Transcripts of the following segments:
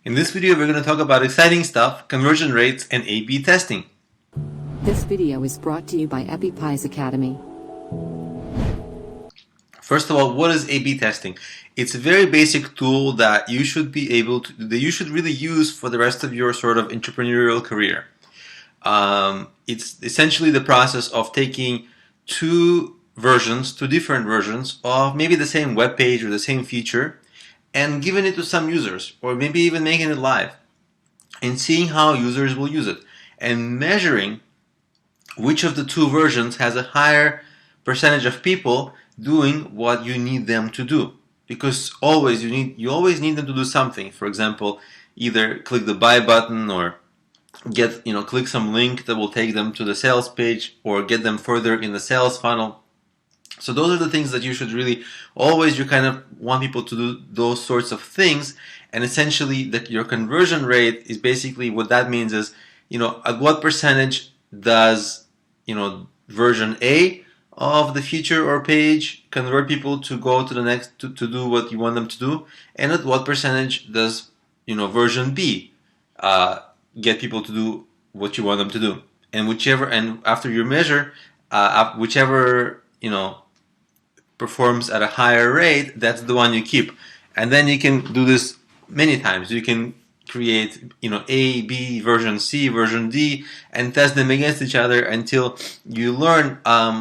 In this video, we're going to talk about exciting stuff, conversion rates, and A/B testing. This video is brought to you by EpiPies Academy. First of all, what is A/B testing? It's a very basic tool that you should really use for the rest of your sort of entrepreneurial career. It's essentially the process of taking two different versions of maybe the same web page or the same feature, and giving it to some users, or maybe even making it live, and seeing how users will use it, and measuring which of the two versions has a higher percentage of people doing what you need them to do. Because you always need them to do something. For example, either click the buy button, or click some link that will take them to the sales page, or get them further in the sales funnel. So those are the things that you should really always, you kind of want people to do those sorts of things. And essentially your conversion rate is basically, what that means is, at what percentage does, version A of the feature or page convert people to go to the next, to do what you want them to do, and at what percentage does, version B get people to do what you want them to do. And after you measure, whichever, performs at a higher rate, that's the one you keep. And then you can do this many times. You can create, A, B, version C, version D, and test them against each other until you learn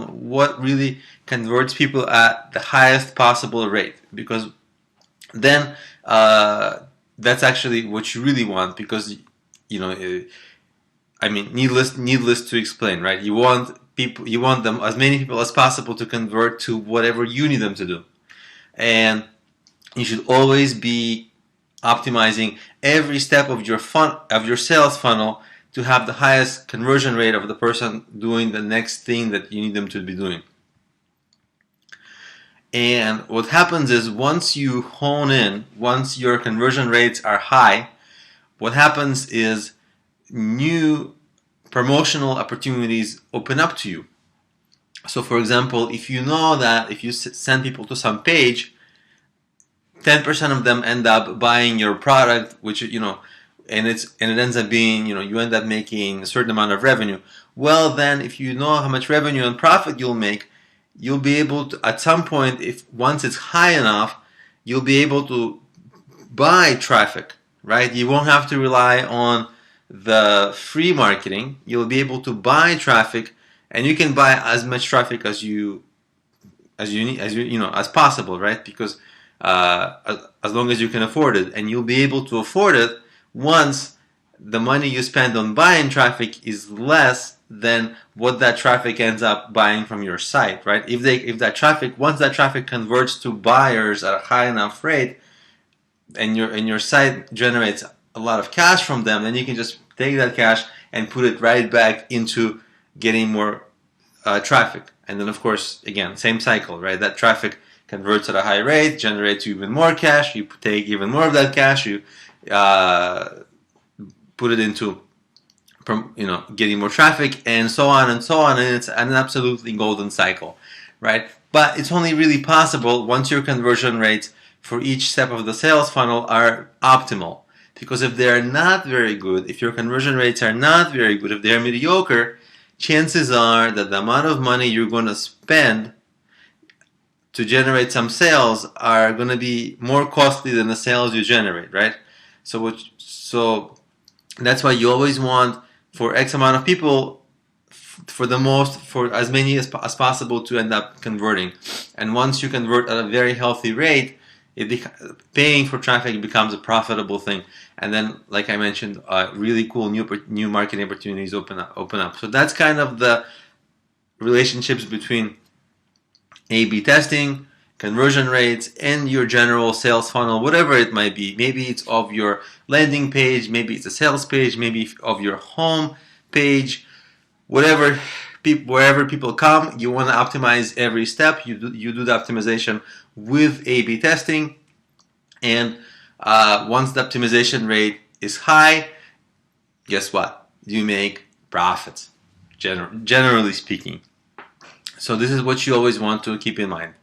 what really converts people at the highest possible rate. Because then that's actually what you really want. Because needless to explain, right? You want them, as many people as possible, to convert to whatever you need them to do. And you should always be optimizing every step of your sales funnel to have the highest conversion rate of the person doing the next thing that you need them to be doing. And what happens is, once you hone in, once your conversion rates are high, what happens is new promotional opportunities open up to you. So for example, if you know that if you send people to some page, 10% of them end up buying your product, which and it ends up being, you end up making a certain amount of revenue. Well, then if you know how much revenue and profit you'll make, you'll be able to, at some point, once it's high enough, you'll be able to buy traffic, right? You won't have to rely on the free marketing. You'll be able to buy traffic, and you can buy as much traffic as possible, right? Because as long as you can afford it, and you'll be able to afford it once the money you spend on buying traffic is less than what that traffic ends up buying from your site, right? Once that traffic converts to buyers at a high enough rate, and your site generates a lot of cash from them, then you can just take that cash and put it right back into getting more traffic. And then, of course, again, same cycle, right? That traffic converts at a high rate, generates even more cash. You take even more of that cash, you put it into getting more traffic, and so on and so on. And it's an absolutely golden cycle, right? But it's only really possible once your conversion rates for each step of the sales funnel are optimal. Because if they're not very good, if your conversion rates are not very good, if they're mediocre, chances are that the amount of money you're going to spend to generate some sales are going to be more costly than the sales you generate, right? So that's why you always want, for X amount of people, for as many as possible to end up converting. And once you convert at a very healthy rate, paying for traffic becomes a profitable thing. And then, like I mentioned, really cool new marketing opportunities open up. So that's kind of the relationships between A/B testing, conversion rates, and your general sales funnel, whatever it might be. Maybe it's of your landing page, maybe it's a sales page, maybe of your home page, wherever people come, you want to optimize every step. You do the optimization with A/B testing, and once the optimization rate is high, guess what? You make profits, generally speaking. So this is what you always want to keep in mind.